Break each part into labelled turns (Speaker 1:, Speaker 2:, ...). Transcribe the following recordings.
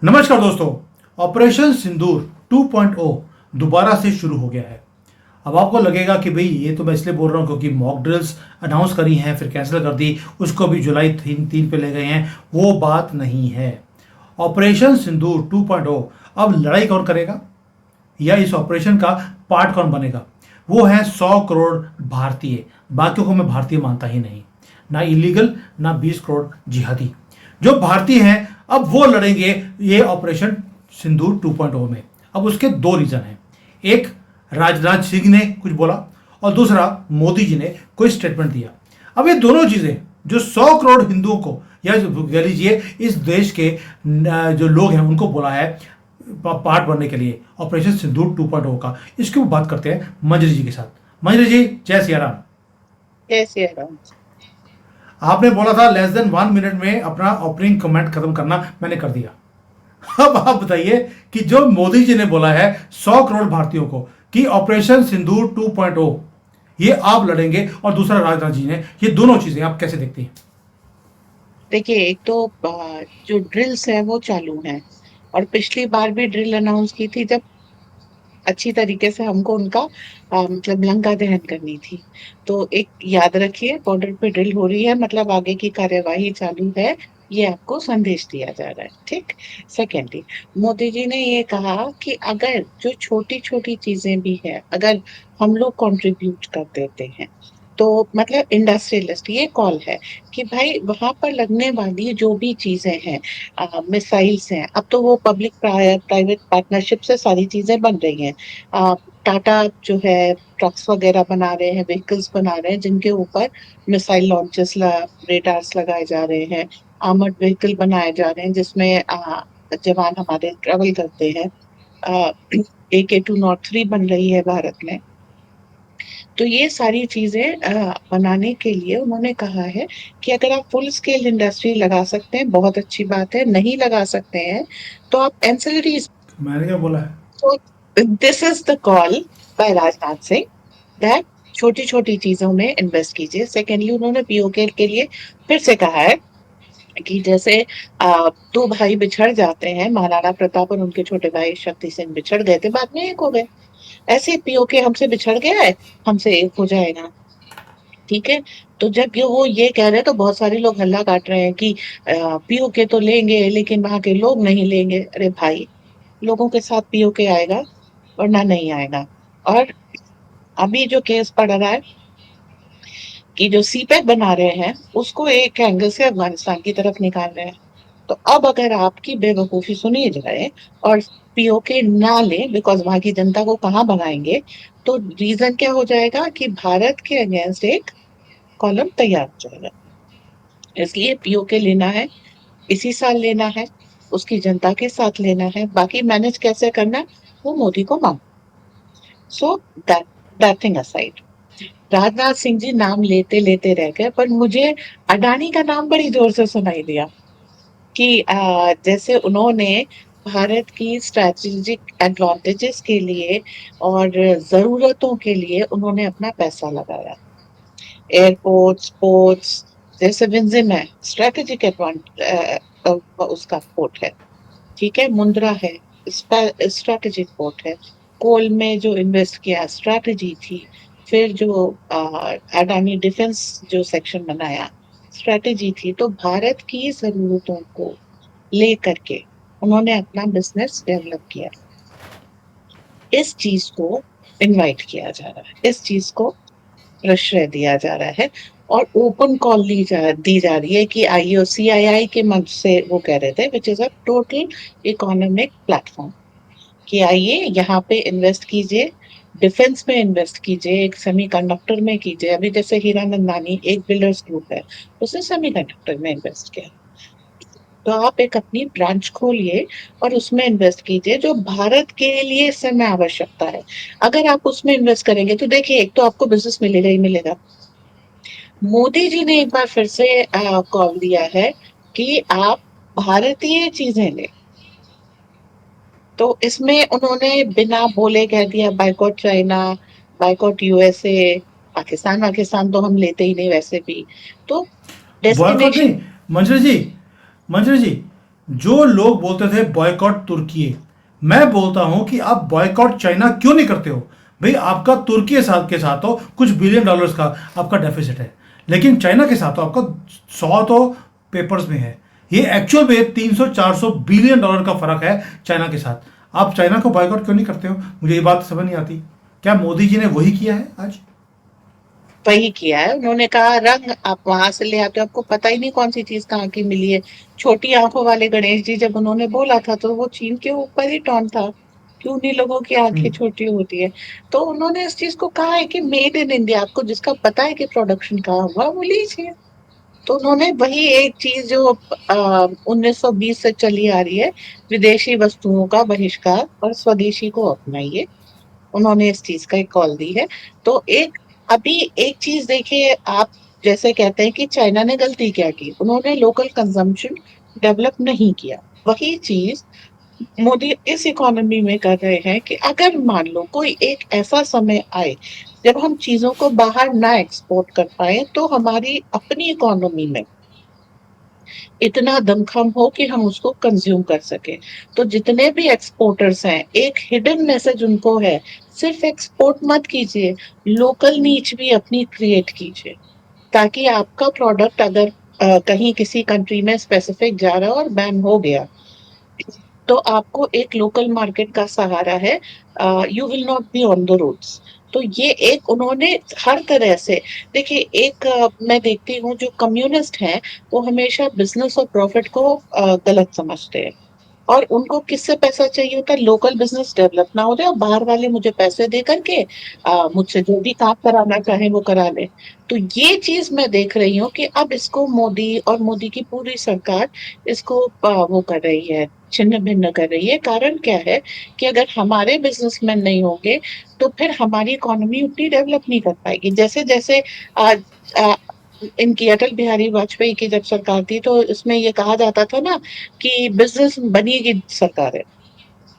Speaker 1: नमस्कार दोस्तों। ऑपरेशन सिंदूर 2.0 दोबारा से शुरू हो गया है। अब आपको लगेगा कि भाई ये तो मैं इसलिए बोल रहा हूँ क्योंकि मॉक ड्रिल्स अनाउंस करी हैं फिर कैंसिल कर दी, उसको भी जुलाई 3 पे ले गए हैं। वो बात नहीं है। ऑपरेशन सिंदूर 2.0 अब लड़ाई कौन करेगा या इस ऑपरेशन का पार्ट कौन बनेगा? वो है 100 करोड़ भारतीय। बाकियों को मैं भारतीय मानता ही नहीं, ना इलीगल ना 20 करोड़ जिहादी। जो भारतीय हैं अब वो लड़ेंगे ये ऑपरेशन सिंदूर 2.0 में। अब उसके दो रीजन हैं। एक, राजनाथ सिंह ने कुछ बोला और दूसरा मोदी जी ने कोई स्टेटमेंट दिया। अब ये दोनों चीजें जो 100 करोड़ हिंदुओं को या कह लीजिए इस देश के जो लोग हैं उनको बोला है पार्ट बनने के लिए ऑपरेशन सिंदूर 2.0 का, इसके ऊपर बात करते हैं मंजरी जी के साथ। मंजरी जी, जय सिया राम।
Speaker 2: जय सिया राम।
Speaker 1: आपने बोला था लेस देन 1 मिनट में अपना ओपनिंग कमेंट खत्म करना, मैंने कर दिया। अब आप बताइए कि जो मोदी जी ने बोला है 100 करोड़ भारतीयों को कि ऑपरेशन सिंदूर 2.0 ये आप लड़ेंगे, और दूसरा राजनाथ जी ने, ये दोनों चीजें आप कैसे देखती हैं?
Speaker 2: देखिए, एक तो जो ड्रिल्स है वो चालू हैं और पिछली बार भी ड्रिल अनाउंस की थी जब अच्छी तरीके से हमको उनका मतलब लंका दहन करनी थी। तो एक याद रखिए, बॉर्डर पे ड्रिल हो रही है मतलब आगे की कार्यवाही चालू है। ये आपको संदेश दिया जा रहा है, ठीक। सेकेंडली, मोदी जी ने ये कहा कि अगर जो छोटी छोटी चीजें भी है, अगर हम लोग कंट्रीब्यूट कर देते हैं तो मतलब इंडस्ट्रियलिस्ट, ये कॉल है कि भाई वहां पर लगने वाली जो भी चीजें हैं, मिसाइल्स हैं, अब तो वो पब्लिक प्राइवेट पार्टनरशिप से सारी चीजें बन रही हैं। टाटा जो है ट्रक्स वगैरह बना रहे हैं, व्हीकल्स बना रहे हैं जिनके ऊपर मिसाइल लॉन्चेस, रेडार्स लगाए जा रहे हैं। आर्मर्ड व्हीकल बनाए जा रहे हैं जिसमें जवान हमारे ट्रेवल करते हैं। AK-203 बन रही है भारत में। तो ये सारी चीजें बनाने के लिए उन्होंने कहा है कि अगर आप फुल स्केल इंडस्ट्री लगा सकते हैं बहुत अच्छी बात है, नहीं लगा सकते हैं तो आप एंसिलरीज।
Speaker 1: मैंने क्या बोला है?
Speaker 2: तो this is the call by Rajnath Singh that छोटी छोटी चीजों में इन्वेस्ट कीजिए। सेकेंडली, उन्होंने पीओके के लिए फिर से कहा है कि जैसे दो भाई बिछड़ जाते हैं, महाराणा प्रताप और उनके छोटे भाई शक्ति सिंह बिछड़ गए थे, बाद में एक हो गए। ऐसे पीओके हमसे बिछड़ गया है, हमसे एक हो जाएगा, ठीक है। तो जब वो ये कह रहे हैं तो बहुत सारे लोग हल्ला काट रहे हैं कि पीओके तो लेंगे लेकिन वहां के लोग नहीं लेंगे। अरे भाई, लोगों के साथ पीओके आएगा वरना नहीं आएगा। और अभी जो केस पड़ रहा है कि जो सीपैक बना रहे हैं उसको एक एंगल से अफगानिस्तान की तरफ निकाल रहे हैं। तो अब अगर आपकी बेवकूफी सुनी जाए और पीओके ना ले, बिकॉज वहां की जनता को कहाँ बनाएंगे, तो रीजन क्या हो जाएगा कि भारत के अगेंस्ट एक कॉलम तैयार हो जाएगा। इसलिए पीओके लेना है, इसी साल लेना है, उसकी जनता के साथ लेना है, बाकी मैनेज कैसे करना है वो मोदी को मांग। So that that thing aside, Rajnath Singh ji नाम लेते लेते रह गए, पर मुझे अडानी का नाम बड़ी जोर से सुनाई दिया कि जैसे उन्होंने भारत की स्ट्रेटेजिक एडवांटेजेस के लिए और जरूरतों के लिए उन्होंने अपना पैसा लगाया। एयरपोर्ट्स, पोर्ट्स, जैसे विंजम है, स्ट्रेटेजिक उसका पोर्ट है, ठीक है। मुंद्रा है, स्ट्रेटेजिक पोर्ट है। कोल में जो इन्वेस्ट किया, स्ट्रेटेजी थी। फिर जो अडानी डिफेंस जो सेक्शन बनाया, स्ट्रेटेजी थी। तो भारत की जरूरतों को लेकर के उन्होंने अपना बिजनेस डेवलप किया। इस चीज को इनवाइट किया जा रहा है, इस चीज को प्रश्रय दिया जा रहा है और ओपन कॉल दी जा रही है कि IOCII के मंच से वो कह रहे थे, which is a total economic platform, कि आइए यहाँ पे इन्वेस्ट कीजिए, डिफेंस में इन्वेस्ट कीजिए, एक सेमीकंडक्टर में कीजिए। अभी जैसे हीरानंदानी एक बिल्डर्स ग्रुप है, उसने सेमीकंडक्टर में इन्वेस्ट किया। तो आप एक अपनी ब्रांच खोलिए और उसमें इन्वेस्ट कीजिए जो भारत के लिए समय आवश्यकता है। अगर आप उसमें इन्वेस्ट करेंगे तो देखिए, एक तो आपको बिजनेस मिलेगा ही मिलेगा। मोदी जी ने एक बार फिर से कॉल दिया है कि आप भारतीय चीजें लें। तो इसमें उन्होंने बिना बोले कह दिया boycott China, boycott USA. Pakistan Pakistan तो हम लेते ही नहीं वैसे भी। तो
Speaker 1: बॉयकॉट
Speaker 2: डेस्टिनेशन।
Speaker 1: नहीं। मंजरी जी, मंजरी जी, जो लोग बोलते थे बॉयकॉट तुर्की, मैं बोलता हूं कि आप बॉयकॉट चाइना क्यों नहीं करते हो? भाई आपका तुर्की के साथ तो कुछ बिलियन डॉलर्स का आपका डेफिसिट है, लेकिन चाइना के साथ तो आपका 100 तो पेपर्स में है। ये एक्चुअल में 300-400 बिलियन डॉलर का फर्क है चाइना के साथ। आप चाइना को बॉयकॉट क्यों नहीं करते हो? मुझे ये बात समझ नहीं आती। क्या मोदी जी ने वही किया है आज?
Speaker 2: वही किया है। उन्होंने कहा रंग आप वहां से ले आते हो, आपको पता ही नहीं कौन सी चीज कहाँ की मिली है। छोटी आंखों वाले गणेश जी जब उन्होंने बोला था तो वो चीन के ऊपर ही टॉन था कि उन्हीं लोगों की आंखें
Speaker 1: हम्म।
Speaker 2: छोटी होती है। तो उन्होंने इस चीज को कहा है कि मेड इन इंडिया, आपको जिसका पता है कि प्रोडक्शन कहाँ हुआ वो लीजिए। तो उन्होंने वही एक चीज जो 1920 से चली आ रही है, विदेशी वस्तुओं का बहिष्कार और स्वदेशी को अपनाइए, उन्होंने इस चीज का एक कॉल दी है। तो एक अभी एक चीज देखिए आप, जैसे कहते हैं कि चाइना ने गलती क्या की, उन्होंने लोकल कंजम्पशन डेवलप नहीं किया। वही चीज मोदी इस इकोनॉमी में कर रहे हैं कि अगर मान लो कोई एक ऐसा समय आए जब हम चीजों को बाहर ना एक्सपोर्ट कर पाए, तो हमारी अपनी इकोनॉमी में इतना दमखम हो कि हम उसको कंज्यूम कर सके। तो जितने भी एक्सपोर्टर्स हैं, एक हिडन मैसेज उनको है, सिर्फ एक्सपोर्ट मत कीजिए, लोकल नीच भी अपनी क्रिएट कीजिए, ताकि आपका प्रोडक्ट अगर कहीं किसी कंट्री में स्पेसिफिक जा रहा है और बैन हो गया, तो आपको एक लोकल मार्केट का सहारा है। You will not be on the roads. तो ये एक उन्होंने हर तरह से, देखिए एक मैं देखती हूँ जो कम्युनिस्ट हैं वो हमेशा बिजनेस और प्रॉफिट को गलत समझते हैं, और उनको किससे पैसा चाहिए होता है, लोकल बिजनेस डेवलप ना हो जाए और बाहर वाले मुझे पैसे दे करके मुझसे जो भी काम कराना चाहे वो करा ले। तो ये चीज मैं देख रही हूँ कि अब इसको मोदी और मोदी की पूरी सरकार इसको वो कर रही है, छिन्न भिन्न कर रही है। कारण क्या है कि अगर हमारे बिजनेसमैन नहीं होंगे तो फिर हमारी इकोनॉमी उतनी डेवलप नहीं कर पाएगी। जैसे जैसे आज इनकी अटल बिहारी वाजपेयी की जब सरकार थी तो इसमें ये कहा जाता था ना कि बिजनेस बनिए की सरकार है,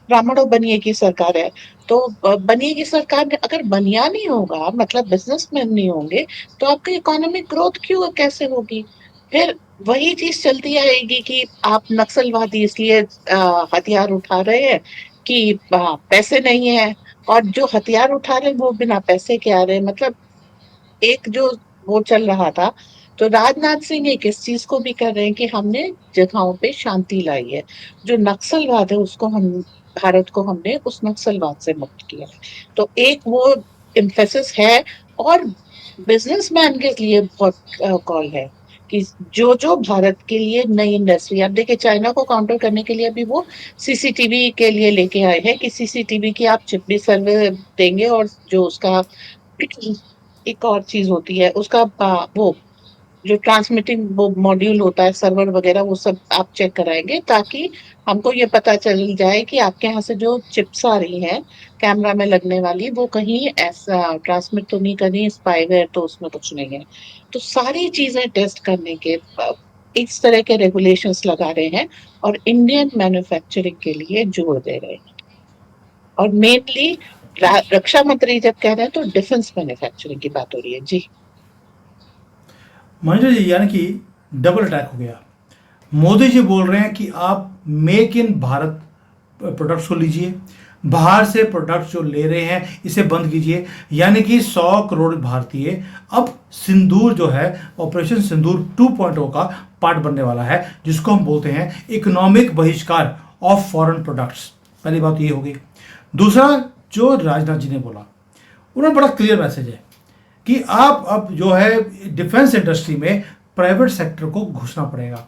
Speaker 2: ब्राह्मणों बनिए की सरकार है। तो बनिए की सरकार में अगर बनिया नहीं होगा, मतलब बिजनेसमैन नहीं होंगे, तो आपकी इकोनॉमिक ग्रोथ क्यों कैसे होगी? फिर वही चीज चलती आएगी कि आप नक्सलवादी इसलिए हथियार उठा रहे हैं कि पैसे नहीं है, और जो हथियार उठा रहे हैं वो बिना पैसे के आ रहे हैं। मतलब एक जो वो चल रहा था, तो राजनाथ सिंह एक इस चीज को भी कर रहे हैं कि हमने जगहों पे शांति लाई है, जो नक्सलवाद है उसको हम, भारत को हमने उस नक्सलवाद से मुक्त किया है। तो एक वो इम्फेसिस है। और बिजनेसमैन के लिए बहुत कॉल है कि जो जो भारत के लिए नई इंडस्ट्री, अब देखिए चाइना को काउंटर करने के लिए अभी वो सीसीटीवी के लिए लेके आए हैं कि सीसीटीवी की आप चिप भी सर्वे देंगे, और जो उसका एक और चीज होती है उसका वो जो ट्रांसमिटिंग वो मॉड्यूल होता है, सर्वर वगैरह, वो सब आप चेक कराएंगे ताकि हमको ये पता चल जाए कि आपके यहाँ से जो चिप्स आ रही हैं कैमरा में लगने वाली, वो कहीं ऐसा ट्रांसमिट तो नहीं कर रही, स्पाईवेयर तो उसमें कुछ नहीं है। तो सारी चीजें टेस्ट करने के इस तरह के रेगुलेशंस लगा रहे हैं और इंडियन मैन्युफैक्चरिंग के लिए जोर दे रहे हैं। और मेनली रक्षा मंत्री जब कह रहे हैं तो डिफेंस मैन्युफैक्चरिंग की बात हो रही है जी।
Speaker 1: महेंद्र जी, यानी कि डबल अटैक हो गया। मोदी जी बोल रहे हैं कि आप मेक इन भारत प्रोडक्ट्स को लीजिए, बाहर से प्रोडक्ट्स जो ले रहे हैं इसे बंद कीजिए। यानी कि 100 करोड़ भारतीय अब सिंदूर जो है, ऑपरेशन सिंदूर 2.0 का पार्ट बनने वाला है, जिसको हम बोलते हैं इकोनॉमिक बहिष्कार ऑफ फॉरेन प्रोडक्ट्स। पहली बात ये होगी। दूसरा, जो राजनाथ जी ने बोला, उन्होंने बड़ा क्लियर मैसेज है कि आप अब जो है डिफेंस इंडस्ट्री में प्राइवेट सेक्टर को घुसना पड़ेगा।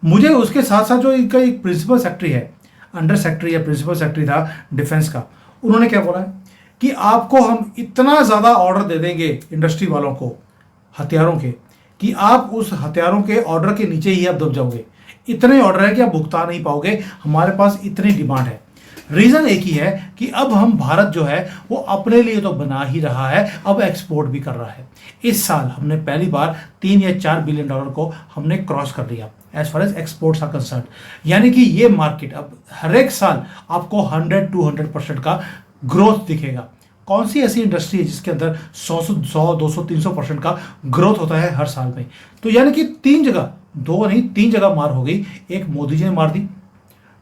Speaker 1: मुझे उसके साथ साथ जो इनका एक प्रिंसिपल सेक्रेटरी है, अंडर सेक्रेटरी या प्रिंसिपल सेक्रेटरी था डिफेंस का, उन्होंने क्या बोला है कि आपको हम इतना ज़्यादा ऑर्डर दे देंगे इंडस्ट्री वालों को हथियारों के, कि आप उस हथियारों के ऑर्डर के नीचे ही आप दब जाओगे। इतने ऑर्डर है कि आप भुगता नहीं पाओगे, हमारे पास इतनी डिमांड है। रीज़न एक ही है कि अब हम भारत जो है वो अपने लिए तो बना ही रहा है, अब एक्सपोर्ट भी कर रहा है। इस साल हमने पहली बार 3 या 4 बिलियन डॉलर को हमने क्रॉस कर लिया as far as exports are concern. यानी कि ये मार्केट अब हर एक साल आपको 100-200% का ग्रोथ दिखेगा। कौन सी ऐसी इंडस्ट्री है जिसके अंदर 100-200-300% का ग्रोथ होता है हर साल में? तो यानी कि तीन जगह दो नहीं, तीन जगह मार हो गई। एक मोदी जी ने मार दी,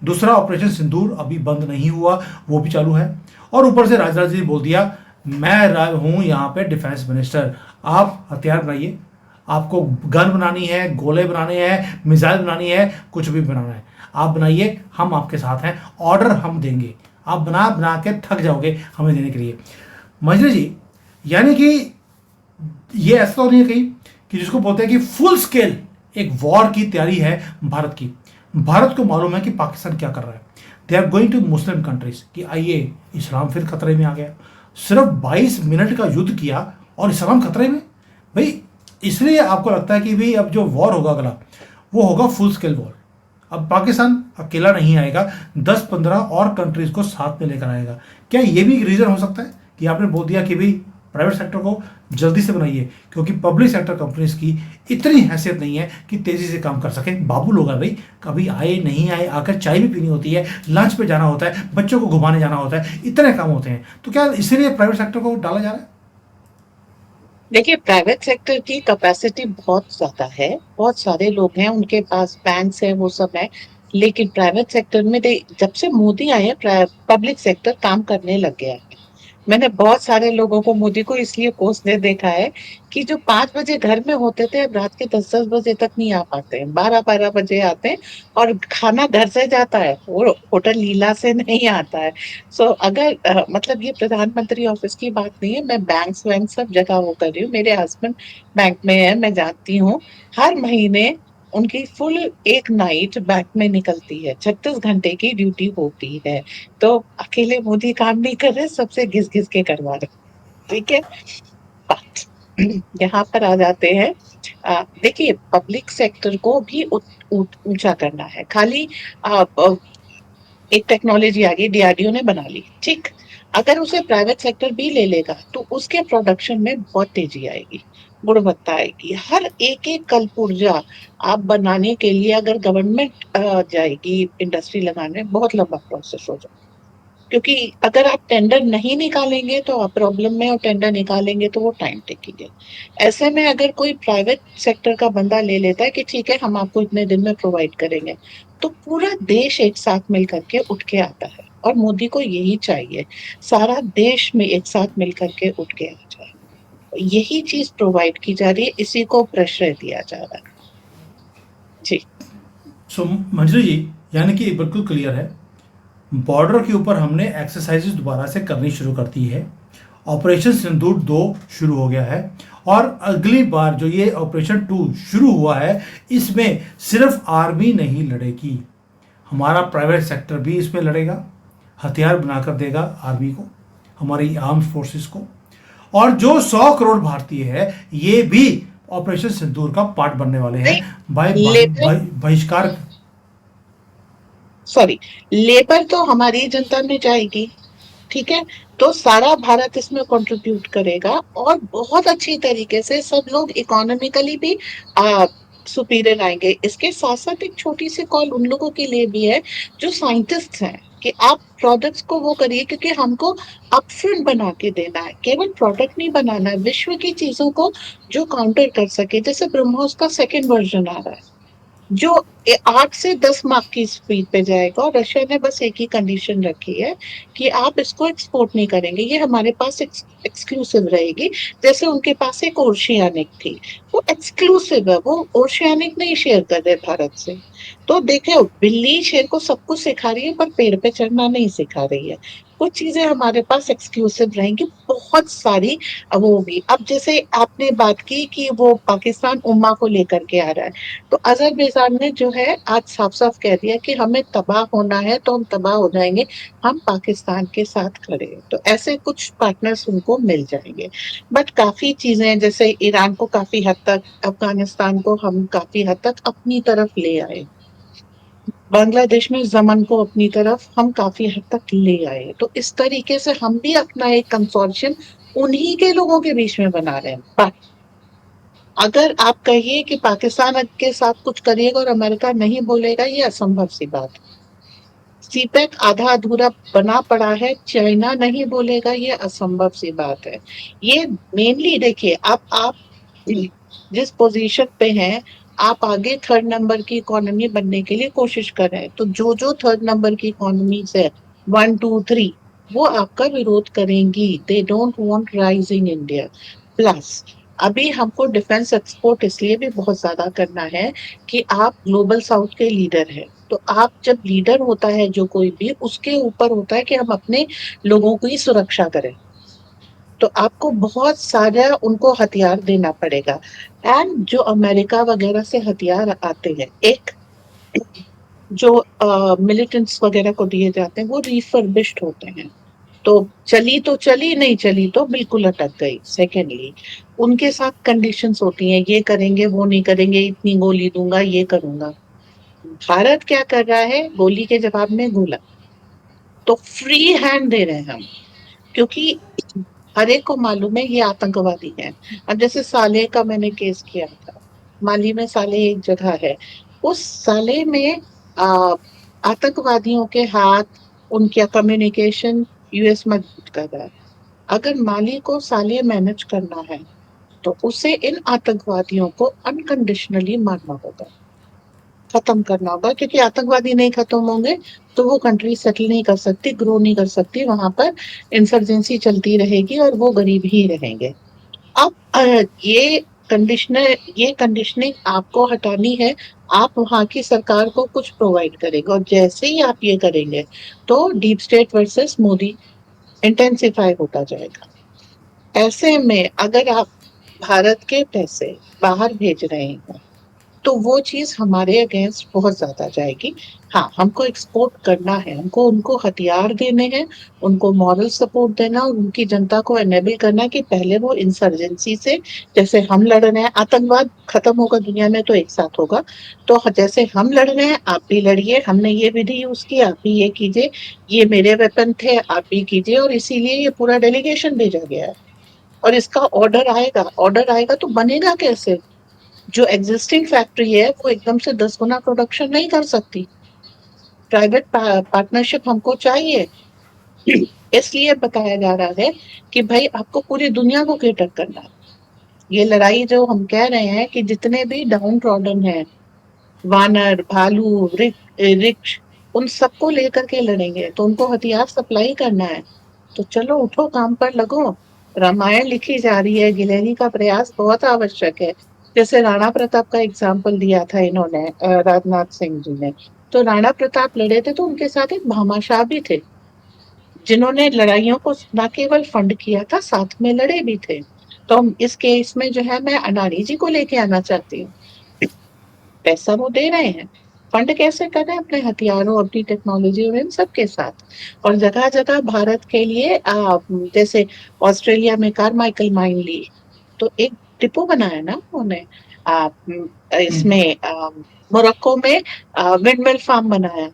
Speaker 1: दूसरा ऑपरेशन सिंदूर अभी बंद नहीं हुआ, वो भी चालू है। और ऊपर से राजनाथ जी ने बोल दिया, मैं हूं यहाँ पे डिफेंस मिनिस्टर, आप हथियार बनाइए, आपको गन बनानी है, गोले बनाने हैं, मिसाइल बनानी है, कुछ भी बनाना है आप बनाइए, हम आपके साथ हैं, ऑर्डर हम देंगे, आप बना बना के थक जाओगे हमें देने के लिए। मंजरी जी, यानी कि ये ऐसा तो नहीं है कहीं कि जिसको बोलते हैं कि फुल स्केल एक वॉर की तैयारी है भारत की। भारत को मालूम है कि पाकिस्तान क्या कर रहा है। They are going to Muslim countries कि आइए, इस्लाम फिर खतरे में आ गया। सिर्फ 22 मिनट का युद्ध किया और इस्लाम खतरे में भाई। इसलिए आपको लगता है कि भाई अब जो वॉर होगा अगला, वो होगा फुल स्केल वॉर। अब पाकिस्तान अकेला नहीं आएगा, 10-15 और कंट्रीज को साथ में लेकर आएगा। क्या ये भी रीजन हो सकता है कि आपने बोल दिया कि भाई प्राइवेट सेक्टर को जल्दी से बनाइए, क्योंकि पब्लिक सेक्टर कंपनीज की इतनी हैसियत नहीं है कि तेजी से काम कर सके। बाबू लोग हैं भाई, कभी आए नहीं आए, आकर चाय भी पीनी होती है, लंच पे जाना होता है, बच्चों को घुमाने जाना होता है, इतने काम होते हैं। तो क्या इसीलिए प्राइवेट सेक्टर को डाला जा रहा है?
Speaker 2: देखिए, प्राइवेट सेक्टर की कैपेसिटी बहुत ज्यादा है, बहुत सारे लोग हैं, उनके पास बैंक्स है, वो सब है। लेकिन प्राइवेट सेक्टर में जब से मोदी आए हैं, पब्लिक सेक्टर काम करने लग गया है। मैंने बहुत सारे लोगों को मोदी को इसलिए कोसने देखा है कि जो 5 बजे घर में होते थे, अब रात के 10-10 बजे तक नहीं आ पाते हैं, 12-12 बजे आते हैं। और खाना घर से जाता है, वो होटल लीला से नहीं आता है। सो अगर मतलब ये प्रधानमंत्री ऑफिस की बात नहीं है, मैं बैंक्स वैंक सब जगह वो कर रही हूँ। मेरे हस्बैंड बैंक में है, मैं जानती हूँ। हर महीने उनकी फुल एक नाइट बैंक में निकलती है, 36 घंटे की ड्यूटी होती है। तो अकेले मोदी काम नहीं कर रहे, सबसे घिस घिस के करवा रहे। ठीक है। बात यहाँ पर आ जाते हैं। देखिए, पब्लिक सेक्टर को भी ऊंचा करना है। खाली एक टेक्नोलॉजी आ गई, डीआरडीओ ने बना ली, ठीक। अगर उसे प्राइवेट सेक्टर भी ले लेगा तो उसके प्रोडक्शन में बहुत तेजी आएगी, गुणवत्ता आएगी। हर एक एक कलपुर्जा आप बनाने के लिए अगर गवर्नमेंट जाएगी इंडस्ट्री लगाने, बहुत लंबा प्रोसेस हो जाएगा। क्योंकि अगर आप टेंडर नहीं निकालेंगे तो आप प्रॉब्लम में, और टेंडर निकालेंगे तो वो टाइम टेकिंग है। ऐसे में अगर कोई प्राइवेट सेक्टर का बंदा ले लेता है कि ठीक है, हम आपको इतने दिन में प्रोवाइड करेंगे, तो पूरा देश एक साथ मिल करके उठ के आता है। और मोदी को यही चाहिए, सारा देश में एक साथ मिल करके उठ के आ जाए। यही चीज प्रोवाइड की जा रही है, इसी को प्रश्रय दिया जा रहा है। जी।
Speaker 1: सो मंजरी जी, यानी कि बिल्कुल क्लियर है, बॉर्डर के ऊपर हमने एक्सरसाइजेज दोबारा से करनी शुरू कर दी है। ऑपरेशन सिंदूर 2 शुरू हो गया है। और अगली बार जो ये ऑपरेशन 2 शुरू हुआ है, इसमें सिर्फ आर्मी नहीं लड़ेगी, हमारा प्राइवेट सेक्टर भी इसमें लड़ेगा, हथियार बनाकर देगा आर्मी को, हमारी आर्म्ड फोर्सेस को। और जो 100 करोड़ भारतीय है, ये भी ऑपरेशन सिंदूर का पार्ट बनने वाले हैं। भाई
Speaker 2: लेबर,
Speaker 1: बहिष्कार।
Speaker 2: सॉरी, लेबर तो हमारी जनता में जाएगी। ठीक है। तो सारा भारत इसमें कंट्रीब्यूट करेगा, और बहुत अच्छी तरीके से सब लोग इकोनॉमिकली भी आ, सुपीरियर आएंगे। इसके साथ साथ एक छोटी सी कॉल उन लोगों के लिए भी है जो साइंटिस्ट हैं, कि आप प्रोडक्ट्स को वो करिए, क्योंकि हमको अपफ्रंट बना के देना है, केवल प्रोडक्ट नहीं बनाना है, विश्व की चीजों को जो काउंटर कर सके। जैसे ब्रह्मोस का सेकेंड वर्जन आ रहा है, जो 8 से 10 मार्क की स्पीड पे जाएगा। और रशिया ने बस एक ही कंडीशन रखी है कि आप इसको एक्सपोर्ट नहीं करेंगे, ये हमारे पास एक्सक्लूसिव रहेगी। जैसे उनके पास एक ओशियानिक थी, वो एक्सक्लूसिव है, वो ओशियानिक नहीं शेयर कर रहे भारत से। तो देखो, बिल्ली शेर को सब कुछ सिखा रही है, पर पेड़ पे चढ़ना नहीं सिखा रही है। कुछ चीजें हमारे पास एक्सक्लूसिव रहेंगी, बहुत सारी। अब वो होगी। अब जैसे आपने बात की कि वो पाकिस्तान उम्मा को लेकर के आ रहा है, तो अजरबैजान ने जो है आज साफ साफ कह दिया कि हमें तबाह होना है तो हम तबाह हो जाएंगे, हम पाकिस्तान के साथ खड़े हैं। तो ऐसे कुछ पार्टनर्स उनको मिल जाएंगे। बट काफी चीजें हैं, जैसे ईरान को काफी हद तक, अफगानिस्तान को हम काफी हद तक अपनी तरफ ले आए, बांग्लादेश में जमन को अपनी तरफ हम काफी हद तक ले आए। तो इस तरीके से हम भी अपना एक कंसोर्शियम उन्हीं के लोगों के बीच में बना रहे हैं। अगर आप कहिए कि पाकिस्तान के साथ कुछ करिएगा और अमेरिका नहीं बोलेगा, ये असंभव सी बात है। सीपेक आधा अधूरा बना पड़ा है, चाइना नहीं बोलेगा, ये असंभव सी बात है। ये मेनली देखिए, आप जिस पोजीशन पे हैं, आप आगे थर्ड नंबर की इकोनॉमी बनने के लिए कोशिश कर रहे हैं, तो जो जो थर्ड नंबर की इकोनॉमीज है 1 2 3, वो आपका विरोध करेंगी। They don't want rising India. Plus अभी हमको डिफेंस एक्सपोर्ट इसलिए भी बहुत ज्यादा करना है कि आप ग्लोबल साउथ के लीडर हैं। तो आप जब लीडर होता है जो कोई भी, उसके ऊपर होता है कि हम अपने लोगों की सुरक्षा करें। तो आपको बहुत सारा उनको हथियार देना पड़ेगा। एंड जो अमेरिका वगैरह से हथियार आते हैं, एक जो मिलिटेंट्स वगैरह को दिए जाते हैं, वो रिफर्बिश्ड होते हैं। तो चली, नहीं चली तो बिल्कुल अटक गई। सेकेंडली, उनके साथ कंडीशंस होती हैं, ये करेंगे वो नहीं करेंगे, इतनी गोली दूंगा, ये करूंगा। भारत क्या कर रहा है? गोली के जवाब में गोला। तो फ्री हैंड दे रहे हैं हम, क्योंकि हर एक को मालूम है ये आतंकवादी है। अब जैसे साले का मैंने केस किया था, माली में साले एक जगह है, उस साले में आ, आतंकवादियों के हाथ, उनका कम्युनिकेशन यूएस मजबूत कर रहा है। अगर माली को साले मैनेज करना है, तो उसे इन आतंकवादियों को अनकंडीशनली मारना होगा, खत्म करना होगा। क्योंकि आतंकवादी नहीं खत्म होंगे तो वो कंट्री सेटल नहीं कर सकती, ग्रो नहीं कर सकती, वहां पर इंसर्जेंसी चलती रहेगी और वो गरीब ही रहेंगे। अब ये कंडीशनिंग आपको हटानी है। आप वहां की सरकार को कुछ प्रोवाइड करेंगे, और जैसे ही आप ये करेंगे, तो deep state versus Modi intensify होता जाएगा। ऐसे में अगर आप भारत के पैसे बाहर भेज रहे हैं, तो वो चीज हमारे अगेंस्ट बहुत ज्यादा जाएगी। हाँ, हमको एक्सपोर्ट करना है, हमको उनको हथियार देने हैं, उनको मॉरल सपोर्ट देना, और उनकी जनता को एनेबल करना कि पहले वो इंसर्जेंसी से, जैसे हम लड़ रहे हैं, आतंकवाद खत्म होगा दुनिया में तो एक साथ होगा। तो जैसे हम लड़ रहे हैं, आप भी लड़िए, हमने ये विधि यूज की, आप भी ये कीजिए, ये मेरे वेपन थे, आप भी कीजिए। और इसीलिए ये पूरा डेलीगेशन भेजा गया है। और इसका ऑर्डर आएगा तो बनेगा कैसे? जो एग्जिस्टिंग फैक्ट्री है वो एकदम से 10 गुना प्रोडक्शन नहीं कर सकती। प्राइवेट पार्टनरशिप हमको चाहिए। इसलिए बताया जा रहा है कि भाई आपको पूरी दुनिया को केटर करना है। ये लड़ाई जो हम कह रहे हैं कि जितने भी डाउन ट्रॉडन है, वानर, भालू, रिक्ष, उन सबको लेकर के लड़ेंगे, तो उनको हथियार सप्लाई करना है। तो चलो उठो, काम पर लगो। रामायण लिखी जा रही है, गिलहरी का प्रयास बहुत आवश्यक है। जैसे राणा प्रताप का एग्जाम्पल दिया था इन्होंने, राजनाथ सिंह जी ने। तो राणा प्रताप लड़े थे, तो उनके साथ एक भामाशाह भी थे, जिन्होंने लड़ाइयों को न केवल फंड किया था, साथ में लड़े भी थे। तो इस केस में जो है, मैं अडानी जी को लेके आना चाहती हूँ। पैसा वो दे रहे हैं, फंड कैसे कर रहे हैं? अपने हथियारों, अपनी टेक्नोलॉजी और इन सब के साथ। और जगह जगह भारत के लिए जैसे ऑस्ट्रेलिया में कारमाइकल माइन ली, तो एक डिपो बनाया ना उन्होंने। आ,
Speaker 1: हम्म।
Speaker 2: इसमें मोरक्को में विंडमिल फार्म बनाया,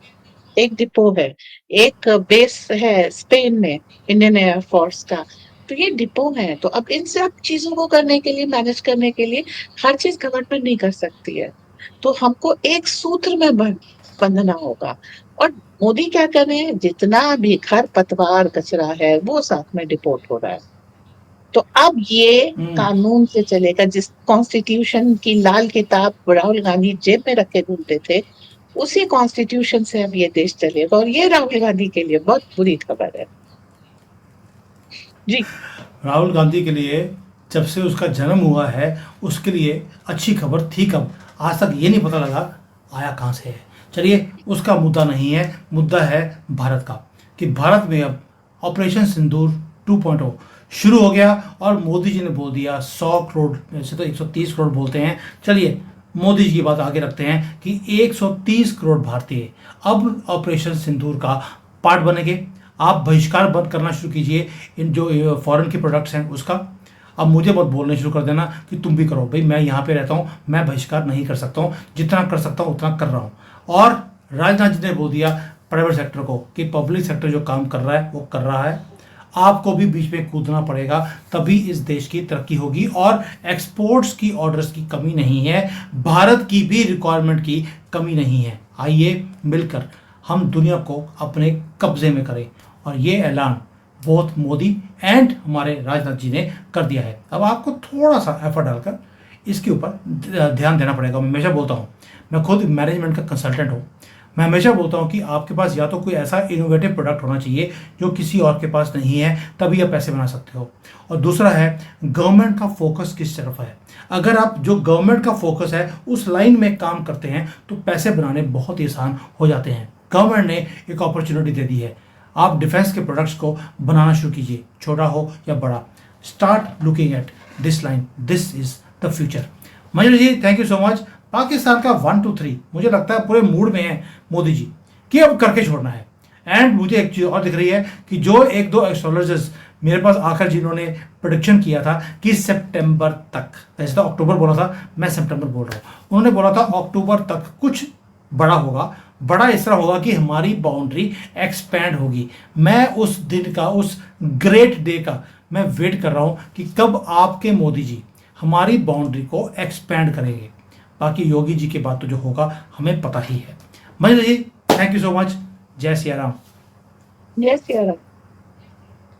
Speaker 2: एक डिपो है। एक बेस है स्पेन में, इंडियन एयरफोर्स का। तो ये डिपो है। तो अब इन सब चीजों को करने के लिए, मैनेज करने के लिए, हर चीज गवर्नमेंट नहीं कर सकती है। तो हमको एक सूत्र में बंधना होगा। और मोदी क्या कर रहे हैं? जितना भी खर पतवार कचरा है वो साथ में डिपोर्ट हो रहा है। तो अब ये
Speaker 1: हम्म।
Speaker 2: कानून से चलेगा। जिस कॉन्स्टिट्यूशन की लाल किताब राहुल गांधी जेब में रखे घूमते थे, उसी कॉन्स्टिट्यूशन से अब ये देश चलेगा। और ये राहुल गांधी के लिए बहुत बुरी खबर है। जी।
Speaker 1: राहुल गांधी के लिए जब से उसका जन्म हुआ है उसके लिए अच्छी खबर थी कब? आज तक ये नहीं पता लगा आया कहाँ से है। चलिए, उसका मुद्दा नहीं है, मुद्दा है भारत का। कि भारत में अब ऑपरेशन सिंदूर 2.0 शुरू हो गया और मोदी जी ने बोल दिया 100 करोड़ में से तो 130 करोड़ बोलते हैं। चलिए, मोदी जी की बात आगे रखते हैं कि 130 करोड़ भारतीय अब ऑपरेशन सिंदूर का पार्ट बनेंगे। आप बहिष्कार बंद करना शुरू कीजिए इन जो फॉरेन के प्रोडक्ट्स हैं उसका। अब मुझे मत बोलने शुरू कर देना कि तुम भी करो। भाई, मैं यहाँ पे रहता हूँ, मैं बहिष्कार नहीं कर सकता हूँ, जितना कर सकता हूँ उतना कर रहा हूँ। और राजनाथ जी ने बोल दिया प्राइवेट सेक्टर को कि पब्लिक सेक्टर जो काम कर रहा है वो कर रहा है, आपको भी बीच में कूदना पड़ेगा, तभी इस देश की तरक्की होगी। और एक्सपोर्ट्स की ऑर्डर्स की कमी नहीं है, भारत की भी रिक्वायरमेंट की कमी नहीं है। आइए मिलकर हम दुनिया को अपने कब्जे में करें। और ये ऐलान बोथ मोदी एंड हमारे राजनाथ जी ने कर दिया है। अब आपको थोड़ा सा एफर्ट डालकर इसके ऊपर ध्यान देना पड़ेगा। मैं हमेशा बोलता हूँ, मैं खुद मैनेजमेंट का कंसल्टेंट हूँ, मैं हमेशा बोलता हूँ कि आपके पास या तो कोई ऐसा इनोवेटिव प्रोडक्ट होना चाहिए जो किसी और के पास नहीं है, तभी आप पैसे बना सकते हो। और दूसरा है गवर्नमेंट का फोकस किस तरफ है। अगर आप जो गवर्नमेंट का फोकस है उस लाइन में काम करते हैं तो पैसे बनाने बहुत ही आसान हो जाते हैं। गवर्नमेंट ने एक अपॉर्चुनिटी दे दी है, आप डिफेंस के प्रोडक्ट्स को बनाना शुरू कीजिए, छोटा हो या बड़ा। Start looking at this line, this is the future. Mayur ji, thank you so much. Pakistan का 1 2 3 मुझे लगता है पूरे मूड में है मोदी जी कि अब करके छोड़ना है। एंड मुझे एक चीज़ और दिख रही है कि जो एक दो एस्ट्रोलॉजर्स मेरे पास आकर जिन्होंने प्रोडिक्शन किया था कि सितंबर तक, वैसे तो अक्टूबर बोला था, मैं सितंबर बोल रहा हूँ, उन्होंने बोला था अक्टूबर तक कुछ बड़ा होगा। बड़ा इस तरह होगा कि हमारी बाउंड्री एक्सपैंड होगी। मैं उस दिन का, उस ग्रेट डे का मैं वेट कर रहा हूँ कि कब आपके मोदी जी हमारी बाउंड्री को एक्सपैंड करेंगे। बाकी योगी जी के बाद तो जो होगा हमें पता ही है। Mahendra ji, thank you so much. जय Siya Ram.
Speaker 2: Yes, you're right.